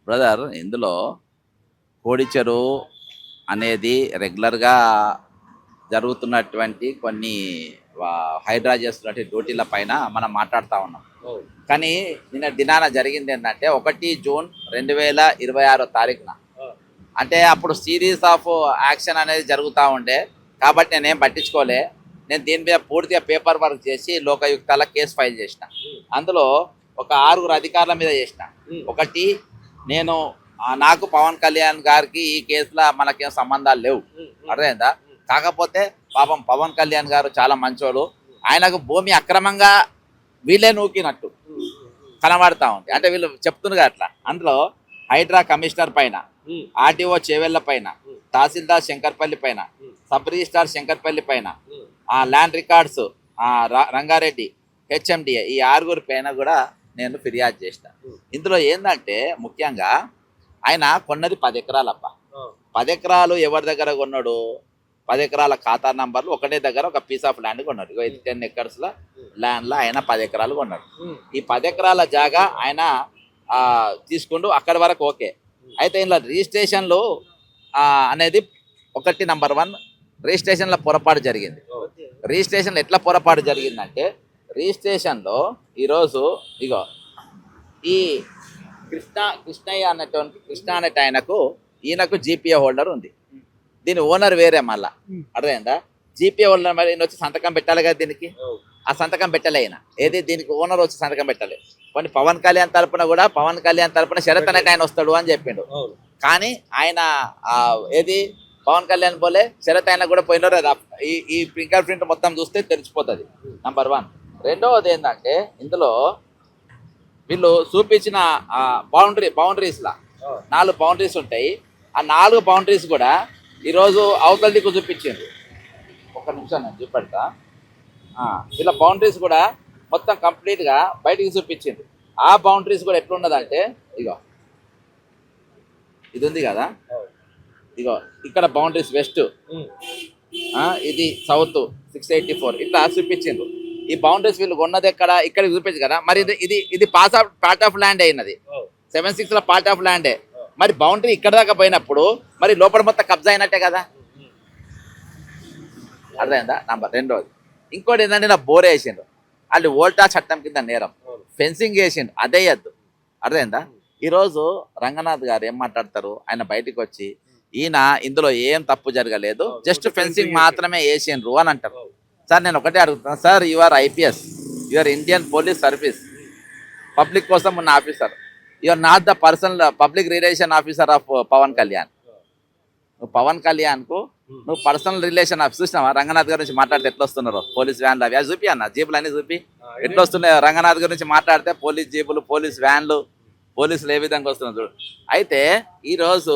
Brother ఇందులో కోడిచెరు అనేది రెగ్యులర్గా జరుగుతున్నటువంటి కొన్ని హైడ్రా చేస్తున్నటువంటి డ్యూటీల పైన మనం మాట్లాడుతూ ఉన్నాం. కానీ నిన్న దినాన జరిగింది ఏంటంటే 1 జూన్ 2026 అంటే అప్పుడు సిరీస్ ఆఫ్ యాక్షన్ అనేది జరుగుతూ ఉండే. కాబట్టి నేనేం పట్టించుకోలే. నేను దీని మీద పూర్తిగా పేపర్ వర్క్ చేసి లోకాయుక్తాల కేసు ఫైల్ చేసిన. అందులో ఒక 6 అధికారుల మీద చేసిన. ఒకటి, నేను నాకు పవన్ కళ్యాణ్ గారికి ఈ కేసులో మనకేం సంబంధాలు లేవు, అర్థమైందా? కాకపోతే పాపం పవన్ కళ్యాణ్ గారు చాలా మంచోడు. ఆయనకు భూమి అక్రమంగా వీళ్ళే నూకినట్టు కనబడతా ఉంది. అంటే వీళ్ళు చెప్తున్నారు అట్లా. అందులో హైడ్రా కమిషనర్ పైన, ఆర్టీఓ చేవెళ్ల పైన, తహసీల్దార్ శంకర్పల్లి పైన, సబ్ రిజిస్ట్రార్ శంకర్పల్లి పైన, ల్యాండ్ రికార్డ్స్ రంగారెడ్డి, హెచ్ఎండిఏ, ఈ 6 పైన కూడా నేను ఫిర్యాదు చేసిన. ఇందులో ఏంటంటే ముఖ్యంగా ఆయన కొన్నది 10 ఎకరాలు అబ్బా. 10 ఎకరాలు ఎవరి దగ్గర కొన్నాడు? 10 ఎకరాల ఖాతా నంబర్లు ఒకటే దగ్గర ఒక పీస్ ఆఫ్ ల్యాండ్ కొన్నాడు. 10 ఎకర్స్ల ల్యాండ్లో ఆయన 10 ఎకరాలు కొన్నాడు. ఈ 10 ఎకరాల జాగా ఆయన తీసుకుంటూ అక్కడి వరకు ఓకే. అయితే ఇలా రిజిస్ట్రేషన్లు అనేది ఒకటి నంబర్ 1 రిజిస్ట్రేషన్లో పొరపాటు జరిగింది. రిజిస్ట్రేషన్లో ఎట్లా పొరపాటు జరిగిందంటే, రిజిస్ట్రేషన్లో ఈరోజు ఇగో ఈ కృష్ణయ్య అన్నటువంటి కృష్ణ అనేట ఈయనకు జీపీఏ హోల్డర్ ఉంది. దీని ఓనర్ వేరే మళ్ళా, అర్థమైందా? జీపీఏ హోల్డర్ మరి ఈయన వచ్చి సంతకం పెట్టాలి కదా దీనికి. ఆ సంతకం పెట్టలే ఆయన. ఏది దీనికి ఓనర్ వచ్చి సంతకం పెట్టలే. కొన్ని పవన్ కళ్యాణ్ తరపున శరత్ అనేట ఆయన వస్తాడు అని చెప్పిండు. కానీ ఆయన ఏది పవన్ కళ్యాణ్ పోలే, శరత్ ఆయన కూడా పోయినారు. ఈ ఫింగర్ ప్రింట్ మొత్తం చూస్తే తెలిసిపోతుంది. నంబర్ 1. రెండవది ఏంటంటే, ఇందులో వీళ్ళు చూపించిన బౌండరీస్లా 4 బౌండరీస్ ఉంటాయి. ఆ 4 బౌండరీస్ కూడా ఈరోజు అవతల దిక్కు చూపించింది. ఒక నిమిషం నేను చూపెడతా. వీళ్ళ బౌండరీస్ కూడా మొత్తం కంప్లీట్గా బయటికి చూపించింది. ఆ బౌండరీస్ కూడా ఎట్లున్నదంటే, ఇగో ఇది ఉంది కదా, ఇగో ఇక్కడ బౌండరీస్ వెస్ట్, ఇది సౌత్ 684 ఇట్లా చూపించిండ్రు. ఈ బౌండరీస్ వీళ్ళు కొన్నది ఎక్కడ? ఇక్కడ చూపించు కదా. మరి ఇది పార్ట్ ఆఫ్ ల్యాండ్ అయినది. 76లో పార్ట్ ఆఫ్ ల్యాండే. మరి బౌండరీ ఇక్కడ దాకా పోయినప్పుడు మరి లోపల మొత్తం కబ్జా అయినట్టే కదా, అర్థమైందా? నంబర్ 2. ఇంకోటి ఏంటంటే, నా బోర్ వేసిండ్రు. వాళ్ళు ఓల్టా చట్టం కింద నేరం. ఫెన్సింగ్ వేసిండు, అదే వద్దు, అర్థమైందా? ఈరోజు రంగనాథ్ గారు ఏం మాట్లాడతారు? ఆయన బయటకు వచ్చి ఈయన ఇందులో ఏం తప్పు జరగలేదు, జస్ట్ ఫెన్సింగ్ మాత్రమే వేసిండ్రు అని అంటారు. సార్ నేను ఒకటే అడుగుతాను sir, your IPS, your Indian Police Service, public కోసం ఉన్న officer. Your not the personal public relation officer of Pawan Kalyan. నువ్వు పవన్ కళ్యాణ్కు నువ్వు పర్సనల్ రిలేషన్ ఆఫీస్ చూసినావా? రంగనాథ్ గారి నుంచి మాట్లాడితే ఎట్లా వస్తున్నారు పోలీస్ వ్యాన్లు అవి చూపి అన్న, జీపులు అన్నీ చూపి ఎట్లా వస్తున్నాయి. రంగనాథ్ గారి నుంచి మాట్లాడితే పోలీస్ జీపులు, పోలీస్ వ్యాన్లు, పోలీసులు ఏ విధంగా వస్తున్నారు చూడు. అయితే ఈరోజు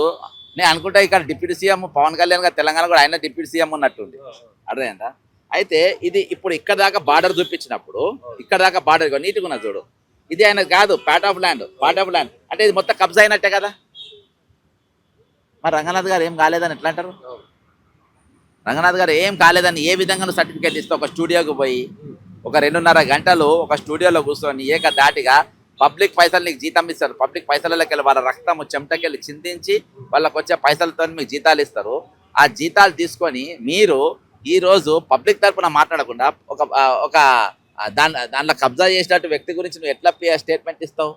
నేను అనుకుంటా ఇక్కడ డిప్యూటీ సీఎం పవన్ కళ్యాణ్ గారు తెలంగాణ కూడా ఆయన డిప్యూటీ సీఎం ఉన్నట్టుంది, అర్థమైందా? అయితే ఇది ఇప్పుడు ఇక్కడ దాకా బార్డర్ చూపించినప్పుడు, ఇక్కడ దాకా బార్డర్ నీట్గా ఉన్నది చూడు. ఇది ఆయన కాదు, పార్ట్ ఆఫ్ ల్యాండ్ అంటే ఇది మొత్తం కబ్జా అయినట్టే కదా. మరి రంగనాథ్ గారు ఏం కాలేదని ఎట్లా అంటారు? రంగనాథ్ గారు ఏం కాలేదని ఏ విధంగా సర్టిఫికేట్ ఇస్తే? ఒక స్టూడియోకి పోయి ఒక 2.5 గంటలు ఒక స్టూడియోలో కూర్చొని ఏకధాటిగా పబ్లిక్ పైసలు నీకు జీతం ఇస్తారు. పబ్లిక్ పైసలకి వెళ్ళి వాళ్ళ రక్తము చెమటకెళ్ళి చిందించి వాళ్ళకి వచ్చే పైసలతో మీకు జీతాలు ఇస్తారు. ఆ జీతాలు తీసుకొని మీరు ఈరోజు పబ్లిక్ తరఫున మాట్లాడకుండా ఒక దాంట్లో కబ్జా చేసినట్టు వ్యక్తి గురించి నువ్వు ఎట్లా స్టేట్మెంట్ ఇస్తావు?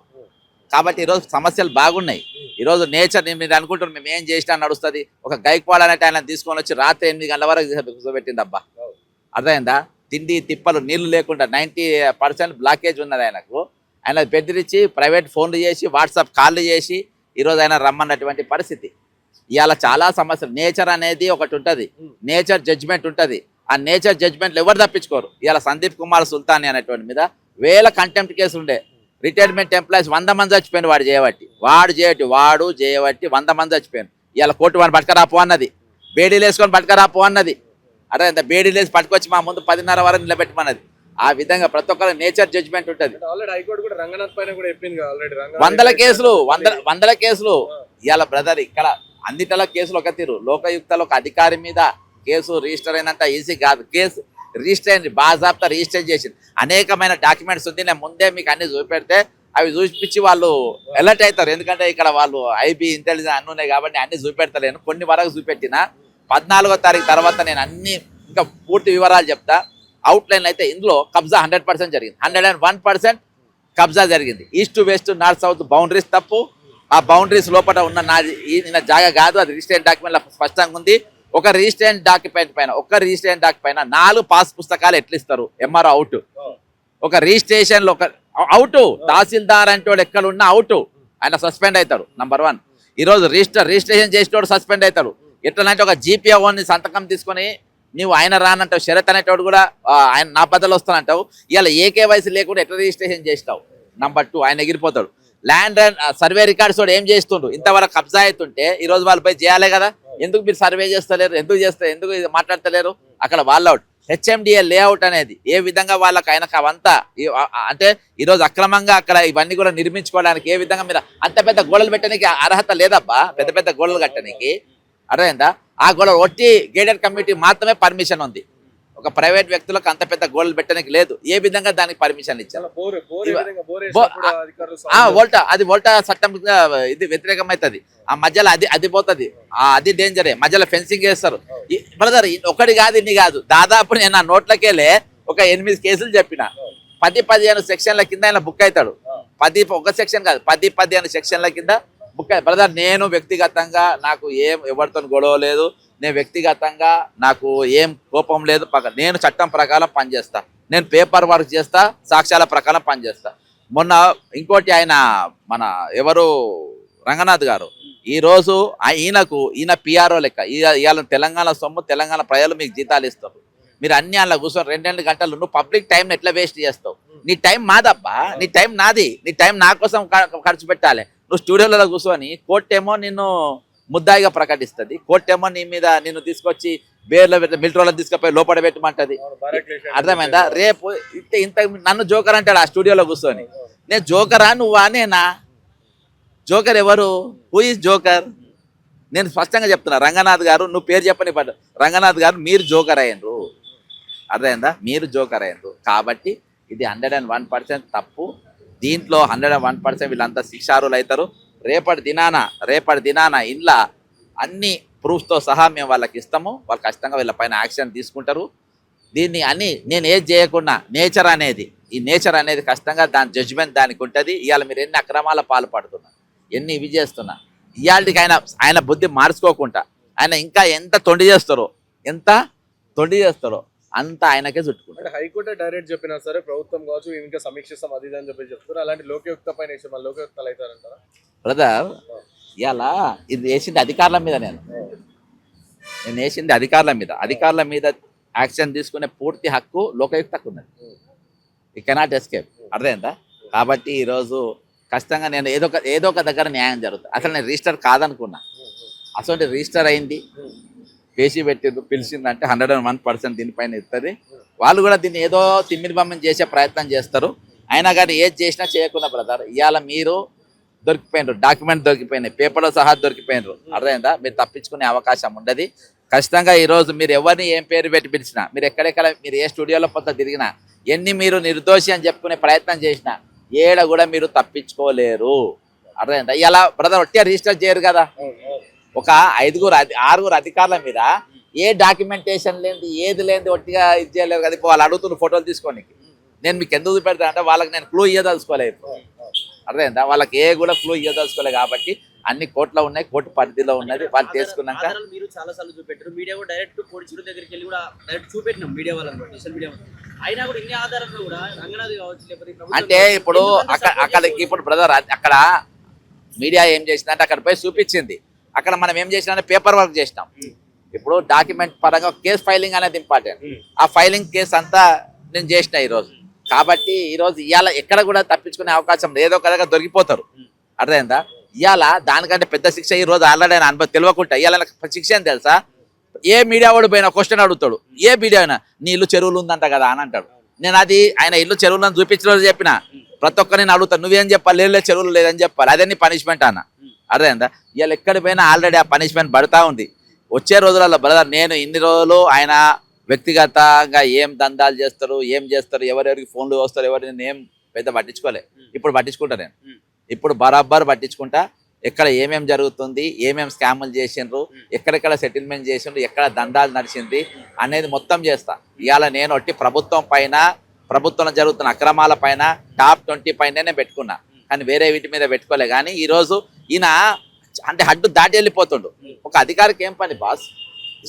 కాబట్టి ఈరోజు సమస్యలు బాగున్నాయి. ఈరోజు నేచర్ మీరు అనుకుంటున్నారు మేము ఏం చేసినా నడుస్తుంది. ఒక గైక్వాడ్ అనేటి ఆయన తీసుకొని వచ్చి రాత్రి 8 గంటల వరకు కూర్చోబెట్టింది అబ్బా, అర్థమైందా? తిండి తిప్పలు నీళ్లు లేకుండా 90% బ్లాకేజ్ ఉన్నది ఆయనకు. ఆయన బెదిరించి ప్రైవేట్ ఫోన్లు చేసి వాట్సాప్ కాళ్ళు చేసి ఈరోజు ఆయన రమ్మన్నటువంటి పరిస్థితి. ఇవాళ చాలా సమస్యలు. నేచర్ అనేది ఒకటి ఉంటుంది, నేచర్ జడ్జ్మెంట్ ఉంటుంది. ఆ నేచర్ జడ్జ్మెంట్లు ఎవరు తప్పించుకోరు. ఇవాళ సందీప్ కుమార్ సుల్తాని అనేటువంటి మీద వేల కంటెంప్ట్ కేసులు ఉండే. రిటైర్మెంట్ ఎంప్లాయీస్ 100 మంది చచ్చిపోయాను వాడు చేయబట్టి 100 మంది చచ్చిపోయాను. ఇవాళ కోర్టు వాడిని పట్టుకరాపు అన్నది, బేడీలు వేసుకొని పట్టుకరాపు అన్నది. అదే అంత బేడీలు వేసి పట్టుకొచ్చి మా ముందు 10:30 వరకు నిలబెట్టమన్నది. ఆ విధంగా ప్రతి ఒక్కరు నేచర్ జడ్జ్మెంట్ ఉంటుంది. వందల కేసులు ఇవాళ బ్రదర్ ఇక్కడ అన్నిటిలో కేసులు ఒక తీరు. లోకయుక్తలో ఒక అధికారి మీద కేసు రిజిస్టర్ అయినంత ఈజీ కాదు. కేసు రిజిస్టర్ అయింది, బాజాబ్తా రిజిస్టర్ చేసింది, అనేకమైన డాక్యుమెంట్స్ ఉంది. నేను ముందే మీకు అన్ని చూపెడితే అవి చూపించి వాళ్ళు అలర్ట్ అవుతారు. ఎందుకంటే ఇక్కడ వాళ్ళు ఐబీ ఇంటెలిజెన్స్ అన్నీ ఉన్నాయి కాబట్టి అన్ని చూపెడతలేను, కొన్ని వరకు చూపెట్టిన 14వ తారీఖు తర్వాత నేను అన్ని ఇంకా పూర్తి వివరాలు చెప్తా. అవుట్లైన్ అయితే ఇందులో కబ్జా 100% జరిగింది, 101% కబ్జా జరిగింది. East west north south boundaries తప్పు. ఆ బౌండరీస్ లోపల ఉన్న నాది నా జాగా కాదు, అది రిజిస్ట్రేషన్ డాక్యుమెంట్ స్పష్టంగా ఉంది. ఒక రిజిస్ట్రేషన్ డాక్యుమెంట్ పైన 4 పాస్ పుస్తకాలు ఎట్లా ఇస్తారు? ఎంఆర్ఓ అవుట్, ఒక రిజిస్ట్రేషన్ లో ఒక అవుట్, తహసీల్దార్ అంటే వాడు ఎక్కడ ఉన్నా అవుట్, ఆయన సస్పెండ్ అవుతాడు. నంబర్ 1. ఈరోజు రిజిస్ట్రేషన్ చేసేటోడు సస్పెండ్ అవుతాడు. ఎట్లంటే ఒక జీపీఓని సంతకం తీసుకొని నువ్వు ఆయన రానంటావు, శరత్ అనేటోడు కూడా ఆయన నా బద్దలు వస్తానంటావు. ఇవాళ ఏకేవైసీ లేకుండా ఎట్లా రిజిస్ట్రేషన్ చేస్తావు? నంబర్ 2, ఆయన ఎగిరిపోతాడు. ల్యాండ్ అండ్ సర్వే రికార్డ్స్ వాడు ఏం చేస్తుండ్రు? ఇంతవరకు కబ్జా అవుతుంటే ఈరోజు వాళ్ళు పోయి చేయాలి కదా. ఎందుకు మీరు సర్వే చేస్తలేరు? ఎందుకు మాట్లాడతలేరు? అక్కడ వాళ్ళ హెచ్ఎండిఏ లేఅవుట్ అనేది ఏ విధంగా వాళ్ళకి ఆయనకు అవంతా అంటే ఈరోజు అక్రమంగా అక్కడ ఇవన్నీ కూడా నిర్మించుకోవడానికి ఏ విధంగా మీరు అంత పెద్ద గోడలు పెట్టడానికి అర్హత లేదబ్బా. పెద్ద గోడలు కట్టడానికి అర్థమైందా? ఆ గోడలు ఒట్టి గేటెడ్ కమ్యూనిటీ మాత్రమే పర్మిషన్ ఉంది. ఒక ప్రైవేట్ వ్యక్తులకు అంత పెద్ద గోడలు పెట్టడానికి లేదు. ఏ విధంగా దానికి పర్మిషన్ ఇచ్చారు? వోల్టా చట్టం ఇది వ్యతిరేకమవుతుంది. ఆ మధ్యలో అది పోతుంది, అది డేంజరే. మధ్యలో ఫెన్సింగ్ వేస్తారు. బ్రదర్, ఒకటి కాదు ఇన్ని కాదు, దాదాపు నేను నా నోట్లకెళ్ళే ఒక 8 కేసులు చెప్పిన. 10-15 సెక్షన్ల కింద ఆయన బుక్ అవుతాడు. ఒక సెక్షన్ కాదు, 10-15 సెక్షన్ల కింద బుక్ అయ్యి. బ్రదర్, నేను వ్యక్తిగతంగా నాకు ఎవరితో గొడవ లేదు, నేను వ్యక్తిగతంగా నాకు ఏం కోపం లేదు. నేను చట్టం ప్రకారం పనిచేస్తా, నేను పేపర్ వర్క్ చేస్తా, సాక్ష్యాల ప్రకారం పనిచేస్తా. మొన్న ఇంకోటి ఆయన మన ఎవరు రంగనాథ్ గారు, ఈరోజు ఈయన పిఆర్ఓ లెక్క ఇవాళ తెలంగాణ సొమ్ము, తెలంగాణ ప్రజలు మీకు జీతాలు ఇస్తారు. మీరు అన్ని అలా కూర్చొని 2 గంటలు నువ్వు పబ్లిక్ టైంని ఎట్లా వేస్ట్ చేస్తావు? నీ టైం మాదబ్బా, నీ టైం నాది. నీ టైం నా కోసం ఖర్చు పెట్టాలి. నువ్వు స్టూడియోలలో కూర్చొని కోర్టేమో నిన్ను ముద్దాయిగా ప్రకటిస్తుంది, కోర్టేమో నీ మీద నిన్ను తీసుకొచ్చి బేర్లో మిలిటరీలో తీసుకుపోయి లోపల పెట్టమంటది. అర్థమైందా? రేపు ఇంత నన్ను జోకర్ అంటాడు ఆ స్టూడియోలో కూర్చొని. నేను జోకరా నువ్వా? నేనా జోకర్? ఎవరు? Who is joker? నేను స్పష్టంగా చెప్తున్నా. రంగనాథ్ గారు, నువ్వు పేరు చెప్పని పడ్డ రంగనాథ్ గారు, మీరు జోకర్ అయ్యారు. అర్థమైందా? మీరు జోకర్ అయ్యారు. కాబట్టి ఇది 101% తప్పు. దీంట్లో 101% వీళ్ళంతా శిక్షారులు అవుతారు. రేపటి దినాన ఇంట్లో అన్ని ప్రూఫ్స్తో సహా మేము వాళ్ళకి ఇస్తాము. వాళ్ళు ఖచ్చితంగా వీళ్ళ పైన యాక్షన్ తీసుకుంటారు. దీన్ని అని నేను ఏది చేయకుండా ఈ నేచర్ అనేది ఖచ్చితంగా దాని జడ్జిమెంట్ దానికి ఉంటుంది. ఇవాళ మీరు ఎన్ని అక్రమాల పాల్పడుతున్నా, ఎన్ని ఇవి చేస్తున్నా, ఇవాళకి ఆయన బుద్ధి మార్చుకోకుండా ఆయన ఇంకా ఎంత తొండి చేస్తారో అంత ఆయనకే చుట్టుకుంటారు. హైకోర్టు డైరెక్ట్ చెప్పినా సరే ప్రభుత్వం కావచ్చు ఇంకా సమీక్షిస్తాం అది అని చెప్పి చెప్తారు. అలాంటి లోకయుక్త పైన లోకయుక్తలు అవుతారంటారా? బ్రదర్, ఇలా ఇది వేసింది అధికారుల మీద. నేను వేసింది అధికారుల మీద యాక్షన్ తీసుకునే పూర్తి హక్కు లోకయుక్తకు ఉన్నది. ఈ కెనాట్ ఎస్కేప్. అర్థమైందా? కాబట్టి ఈరోజు ఖచ్చితంగా నేను ఏదో ఒక దగ్గర న్యాయం జరుగుతుంది. అసలు నేను రిజిస్టర్ కాదనుకున్నా, అసలు రిజిస్టర్ అయింది, పేషీ పెట్టింది, పిలిచిందంటే 101% దీనిపైన ఇస్తుంది. వాళ్ళు కూడా దీన్ని ఏదో తిమ్మిని బమ్మని చేసే ప్రయత్నం చేస్తారు. అయినా కానీ ఏది చేసినా చేయకుండా బ్రదర్, ఇవాళ మీరు దొరికిపోయినారు, డాక్యుమెంట్ దొరికిపోయినాయి, పేపర్లో సహా దొరికిపోయినారు. అర్థమైందా? మీరు తప్పించుకునే అవకాశం ఉండదు. ఖచ్చితంగా ఈరోజు మీరు ఎవరిని ఏం పేరు పెట్టి పిలిచినా, మీరు ఎక్కడెక్కడ మీరు ఏ స్టూడియోలో పొద్దు తిరిగినా, ఎన్ని మీరు నిర్దోషి అని చెప్పుకునే ప్రయత్నం చేసినా ఏడ కూడా మీరు తప్పించుకోలేరు. అర్థమైందా? ఇలా బ్రదర్ ఒట్టిగా రిజిస్టర్ చేయరు కదా. ఒక 6 అధికారుల మీద ఏ డాక్యుమెంటేషన్ లేని ఏది లేని ఒట్టిగా ఇది చేయలేరు కదా. ఇప్పుడు వాళ్ళు అడుగుతున్న ఫోటోలు తీసుకోనికి నేను మీకు ఎందుకు పెడతాను అంటే వాళ్ళకి నేను క్లూ ఇవ్వదలుచుకోలేదు. అర్థమైందా? వాళ్ళకి కూడా క్లూ ఇవ్వదలుచుకోలేదు. కాబట్టి అన్ని కోర్టులో ఉన్నాయి, కోర్టు పరిధిలో ఉన్నది. వాళ్ళు చేసుకున్నాక మీరు చాలా సార్లు చూపెట్టారు. మీడియా కూడా డైరెక్ట్ కోర్టు చిరు దగ్గరికి వెళ్ళి కూడా డైరెక్ట్ చూపెట్టినాం మీడియా వాళ్ళని, సోషల్ మీడియా అయినా కూడా ఇన్ని ఆధారాలు కూడా రంగనాథ్ కావచ్చు లేకపోతే అంటే అక్కడికి ఇప్పుడు బ్రదర్ అక్కడ మీడియా ఏం చేసిందంటే అక్కడ పోయి చూపించింది. అక్కడ మనం ఏం చేసినా పేపర్ వర్క్ చేసినాం. ఇప్పుడు డాక్యుమెంట్ పరంగా కేసు ఫైలింగ్ అనేది ఇంపార్టెంట్. ఆ ఫైలింగ్ కేసు అంతా నేను చేసిన ఈరోజు. కాబట్టి ఈరోజు ఇవాళ ఎక్కడ కూడా తప్పించుకునే అవకాశం లేదు, ఏదో ఒక దగ్గర దొరికిపోతారు. అర్థమైందా? ఇవాళ దానికంటే పెద్ద శిక్ష ఈ రోజు ఆల్రెడీ ఆయన అనుభవం తెలియకుండా ఇవాళ శిక్ష అని తెలుసా? ఏ మీడియా వాడు పోయినా క్వశ్చన్ అడుగుతాడు, ఏ మీడియా అయినా నీ ఇల్లు చెరువులు ఉందంట కదా అని అంటాడు. నేను అది ఆయన ఇల్లు చెరువులను చూపించిన చెప్పిన ప్రతి ఒక్క నేను అడుగుతాను, నువ్వేం చెప్పాలి? లేదు చెరువులు లేదని చెప్పాలి, అదే నీ పనిష్మెంట్ అన్న. అర్థమైందా? ఇవాళ ఎక్కడ పోయినా ఆల్రెడీ ఆ పనిష్మెంట్ పడుతూ ఉంది. వచ్చే రోజులలో బ్రదర్ నేను ఇన్ని రోజులు ఆయన వ్యక్తిగతంగా ఏం దందాలు చేస్తారు, ఎవరెవరికి ఫోన్లు వస్తారు, ఎవరిని ఏం పెద్ద పట్టించుకోలే. ఇప్పుడు పట్టించుకుంటా నేను. ఇప్పుడు బరాబర్ పట్టించుకుంటా. ఎక్కడ ఏమేం జరుగుతుంది, ఏమేం స్కాములు చేసిండ్రు, ఎక్కడెక్కడ సెటిల్మెంట్ చేసిండ్రు, ఎక్కడ దందాలు నడిచింది అనేది మొత్తం చేస్తా. ఇవాళ నేను ఒట్టి ప్రభుత్వం పైన, ప్రభుత్వంలో జరుగుతున్న అక్రమాల పైన టాప్ 20 పైన పెట్టుకున్నా, కానీ వేరే వీటి మీద పెట్టుకోలే. కానీ ఈరోజు ఈయన అంటే హద్దు దాటి వెళ్ళిపోతుండు. ఒక అధికారికి ఏం పని బాస్?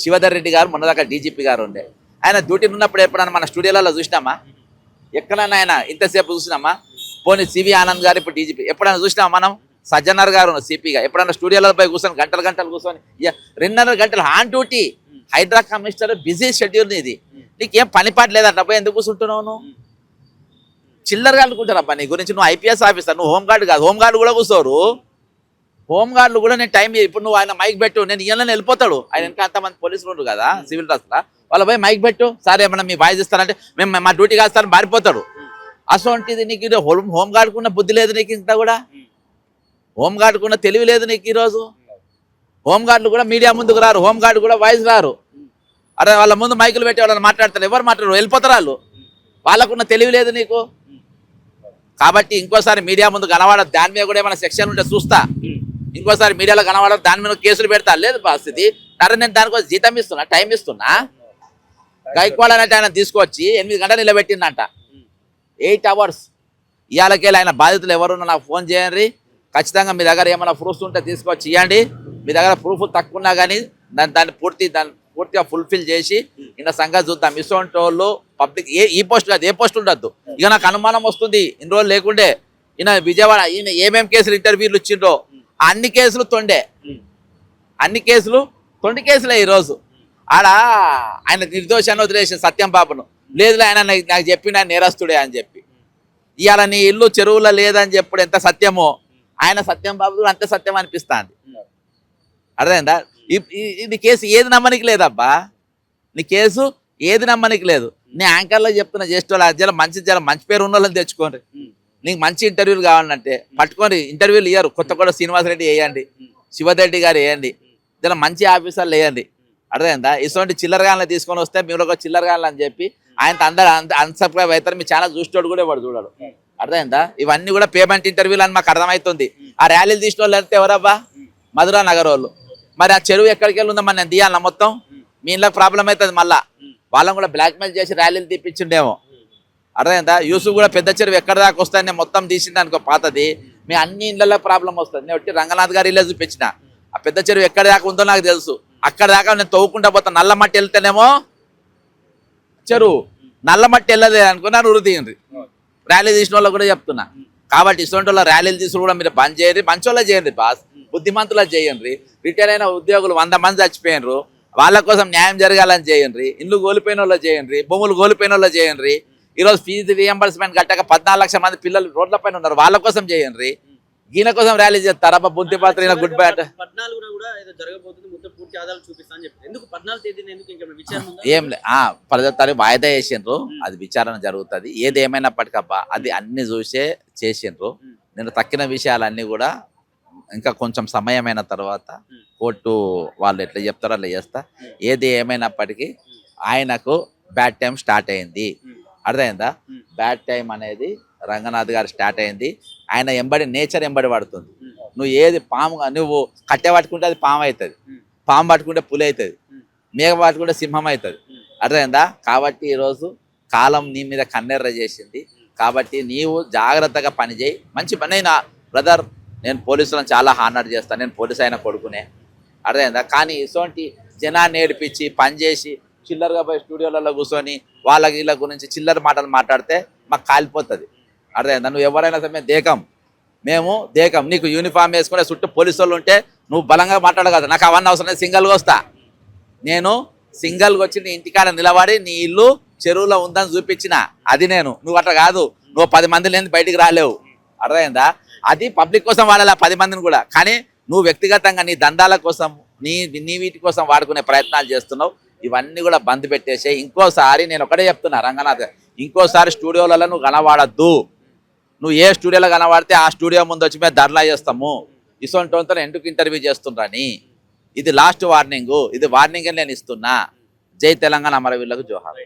శివధర్ రెడ్డి గారు మొన్నదాకా డీజీపీ గారు ఉండే, ఆయన డ్యూటీలో ఉన్నప్పుడు ఎప్పుడైనా మన స్టూడియోలలో చూసినామా? ఎక్కడైనా ఆయన ఇంతసేపు చూసినామా? పోనీ సివి ఆనంద్ గారు ఇప్పుడు డీజీపీ ఎప్పుడైనా చూసినామా మనం? సజ్జనర్ గారు సిపిగా ఎప్పుడైనా స్టూడియోలో పోయి కూర్చొని గంటలు గంటలు కూర్చొని 2.5 గంటలు on duty. Hydra commissioner busy schedule ఇది, నీకేం పనిపాటు లేదట, పోయి ఎందుకు కూర్చుంటున్నావు నువ్వు? చిల్లరగా అనుకుంటారబ్బా నీ గురించి. నువ్వు ఐపీఎస్ ఆఫీసర్, నువ్వు హోంగార్డ్ కాదు. హోంగార్డు కూడా కూర్చోరు. హోంగార్డులు కూడా నేను టైం ఇప్పుడు నువ్వు ఆయన మైక్ పెట్టు, నేను ఇయ్యాలని వెళ్ళిపోతాడు. ఆయన ఇంకా అంతమంది పోలీసులు ఉండరు కదా సివిల్ డ్రెస్లో, వాళ్ళ పోయి మైక్ పెట్టు, సరే ఏమన్నా మీ వాయిస్ ఇస్తారంటే మేము మా డ్యూటీ కాస్తారని మారిపోతాడు. అసోంటిది నీకు ఇది హోంగార్డుకున్న బుద్ధి లేదు నీకు, ఇంత కూడా హోంగార్డుకున్న తెలివి లేదు నీకు. ఈరోజు హోంగార్డులు కూడా మీడియా ముందుకు రారు, హోంగార్డు కూడా వాయిస్ రారు. అరే వాళ్ళ ముందు మైకులు పెట్టి వాళ్ళని మాట్లాడతారు, ఎవరు మాట్లాడరు, వెళ్ళిపోతారు వాళ్ళు. వాళ్ళకున్న తెలివి లేదు నీకు. కాబట్టి ఇంకోసారి మీడియా ముందు కనవాడదు. దాని మీద కూడా ఏమైనా సెక్షన్ ఉంటే చూస్తా. ఇంకోసారి మీడియాలో కనవాడదు, దాని మీద కేసులు పెడతా. లేదు పరిస్థితి సరే, నేను దానికోసం జీతం ఇస్తున్నా, టైం ఇస్తున్నా. గైక్వాడ్ అనేది ఆయన తీసుకొచ్చి 8 గంటలు నిలబెట్టిందంట, 8 hours. ఇవాళకెళ్ళి ఆయన బాధితులు ఎవరున్నా నాకు ఫోన్ చేయండి. ఖచ్చితంగా మీ దగ్గర ఏమైనా ప్రూఫ్స్ ఉంటే తీసుకొచ్చి ఇవ్వండి. మీ దగ్గర ప్రూఫ్ తక్కువ ఉన్నా కానీ దాన్ని పూర్తిగా ఫుల్ఫిల్ చేసి ఇంకా సంగతి చూద్దాం. ఇటువంటి వాళ్ళు పబ్లిక్ ఈ పోస్ట్ కాదు, ఏ పోస్ట్ ఉండద్దు. ఇక నాకు అనుమానం వస్తుంది, ఇన్ని రోజులు లేకుండే ఈయన విజయవాడ ఈయన ఏమేమి కేసులు ఇంటర్వ్యూలు ఇచ్చిండ్రో అన్ని కేసులు తొండే, అన్ని కేసులు తొండి కేసులే. ఈరోజు ఆడ ఆయన నిర్దోషాన్ని వదిలేసిన సత్యం బాబును, లేదులే ఆయన నాకు చెప్పిన నేరస్తుడే అని చెప్పి. ఇవాళ నీ ఇల్లు చెరువులో లేదని చెప్పుడు ఎంత సత్యమో, ఆయన సత్యం బాబు అంతే సత్యం అనిపిస్తుంది. అర్థమైందా? ఇది కేసు ఏది నమ్మనికి లేదబ్బా, నీ కేసు ఏది నమ్మనికి లేదు. నీ యాంకర్లో చెప్తున్నా, జస్ట్ జల మంచి పేరు ఉన్న వాళ్ళని తెచ్చుకోండి. నీకు మంచి ఇంటర్వ్యూలు కావాలంటే పట్టుకొని ఇంటర్వ్యూలు ఇయ్యారు. కొత్తగూడ శ్రీనివాసరెడ్డి వేయండి, శివరెడ్డి గారు వేయండి, జల మంచి ఆఫీసర్లు వేయండి. అర్థమైందా? ఇటువంటి చిల్లరగాళ్ళని తీసుకొని వస్తే మీరు ఒక చిల్లరగాళ్ళు అని చెప్పి ఆయన అందరూ అన్సబ్స్క్రైబ్ అవుతారు. మీ ఛానల్ చూసేవాడు కూడా వాడు చూడడు. అర్థమైందా? ఇవన్నీ కూడా పేమెంట్ ఇంటర్వ్యూలు అని మాకు అర్థమవుతుంది. ఆ ర్యాలీలు తీసిన వాళ్ళు వెళ్తే ఎవరబ్బా? మధురా నగర్ వాళ్ళు. మరి ఆ చెరువు ఎక్కడికి వెళ్ళి ఉందమ్మా, నేను తీయాలన్నా మొత్తం? మీ ఇళ్ళకి ప్రాబ్లం అవుతుంది. మళ్ళా వాళ్ళని కూడా బ్లాక్మెయిల్ చేసి ర్యాలీలు తీపించిండేమో. అర్థమైందా? యూసుఫ్ కూడా పెద్ద చెరువు ఎక్కడ దాకా వస్తాయని మొత్తం తీసింది అనుకో పాతది, మీ అన్ని ఇళ్ళలో ప్రాబ్లం వస్తుంది. నేను వచ్చి రంగనాథ్ గారి ఇల్లే చూపించిన, ఆ పెద్ద చెరువు ఎక్కడ దాకా ఉందో నాకు తెలుసు. అక్కడ దాకా నేను తవ్వుకుంటా పోతా. నల్లమట్టి వెళ్తేనేమో చెరువు, నల్లమట్టి వెళ్ళదే అనుకున్నాను ఉరు తీయండి. ర్యాలీ తీసిన వాళ్ళు కూడా చెప్తున్నా. కాబట్టి ఇటువంటి వాళ్ళ ర్యాలీలు తీసుకుని కూడా మీరు బంద్ చేయండి. మంచోళ్ళ చేయండి బాస్, బుద్ధిమంతులా చేయండి. రిటైర్ అయిన ఉద్యోగులు 100 మంది చచ్చిపోయినరు, వాళ్ళ కోసం న్యాయం జరగాలని చేయండి. ఇల్లు కోల్పోయిన వాళ్ళు చేయండి, భూములు కోల్పోయిన వాళ్ళు చేయండి. ఈరోజు ఫీజు రియంబర్స్మెంట్ కట్టక 14 లక్షల మంది పిల్లలు రోడ్ల పైన ఉన్నారు, వాళ్ళ కోసం చేయండి. ఈయన కోసం ర్యాలీ చేస్తారా? బుద్ధి పాత్ర గుడ్ బ్యాడ్ 14 కూడా ఏదో జరగబోతుంది, మొత్తం పూర్తి ఆధారాలు చూపిస్తా అని చెప్పి. ఎందుకు 14 తేదీన ఎందుకు ఇంకా విచారణ ఉందా? ఏం లే, 10వ తారీఖు వాయిదా వేసిండ్రు, అది విచారణ జరుగుతుంది. ఏది ఏమైనప్పటికబ్బా అది అన్ని చూసే చేసిండ్రు. నేను తక్కిన విషయాలన్నీ కూడా ఇంకా కొంచెం సమయమైన తర్వాత కోర్టు వాళ్ళు ఎట్లా చెప్తారో అట్లా చేస్తా. ఏది ఏమైనప్పటికీ ఆయనకు బ్యాడ్ టైం స్టార్ట్ అయింది. అర్థమైందా? బ్యాడ్ టైం అనేది రంగనాథ్ గారు స్టార్ట్ అయింది. ఆయన ఎంబడి నేచర్ ఎంబడి పడుతుంది. నువ్వు ఏది పాముగా నువ్వు కట్టె పట్టుకుంటే అది పాము అవుతుంది, పాము పట్టుకుంటే పులి అవుతుంది, మేఘ పట్టుకుంటే సింహం అవుతుంది. అర్థమైందా? కాబట్టి ఈరోజు కాలం నీ మీద కన్నెర్ర చేసింది. కాబట్టి నీవు జాగ్రత్తగా పనిచేయి. మంచి పని. నా బ్రదర్, నేను పోలీసులను చాలా హానర్ చేస్తాను, నేను పోలీసు అయిన కొడుకునే. అర్థమైందా? కానీ ఇటువంటి జనాన్ని ఏడిపించి పనిచేసి చిల్లరగా పోయి స్టూడియోలలో కూర్చొని వాళ్ళకి వీళ్ళ గురించి చిల్లర మాటలు మాట్లాడితే మాకు కాలిపోతుంది. అర్థమైందా? నువ్వు ఎవరైనా సరే మేము దేకం. నీకు యూనిఫామ్ వేసుకునే చుట్టూ పోలీసు వాళ్ళు ఉంటే నువ్వు బలంగా మాట్లాడవు కదా. నాకు అవన్నీ అవసరం లేదు, సింగల్గా వస్తా. నేను సింగల్గా వచ్చి నీ ఇంటికాడ నిలబడి నీ ఇల్లు చెరువులో ఉందని చూపించిన అది నేను. నువ్వు అట్లా కాదు, నువ్వు 10 మంది లేని బయటికి రాలేవు. అర్థమైందా? అది పబ్లిక్ కోసం వాడాలి 10 మందిని కూడా. కానీ నువ్వు వ్యక్తిగతంగా నీ దందాల కోసం నీ వీటి కోసం వాడుకునే ప్రయత్నాలు చేస్తున్నావు. ఇవన్నీ కూడా బంద్ పెట్టేసే. ఇంకోసారి నేను ఒకటే చెప్తున్నా రంగనాథ్, ఇంకోసారి స్టూడియోలలో నువ్వు కనబడద్దు. నువ్వు ఏ స్టూడియోలో కనబడితే ఆ స్టూడియో ముందు వచ్చి మేము ధర్నా చేస్తాము. ఇసొంటితో ఎందుకు ఇంటర్వ్యూ చేస్తుండ్రని. ఇది లాస్ట్ వార్నింగ్. ఇది వార్నింగ్ నేను ఇస్తున్నా. జై తెలంగాణ, అమరవీరులకు జోహార్.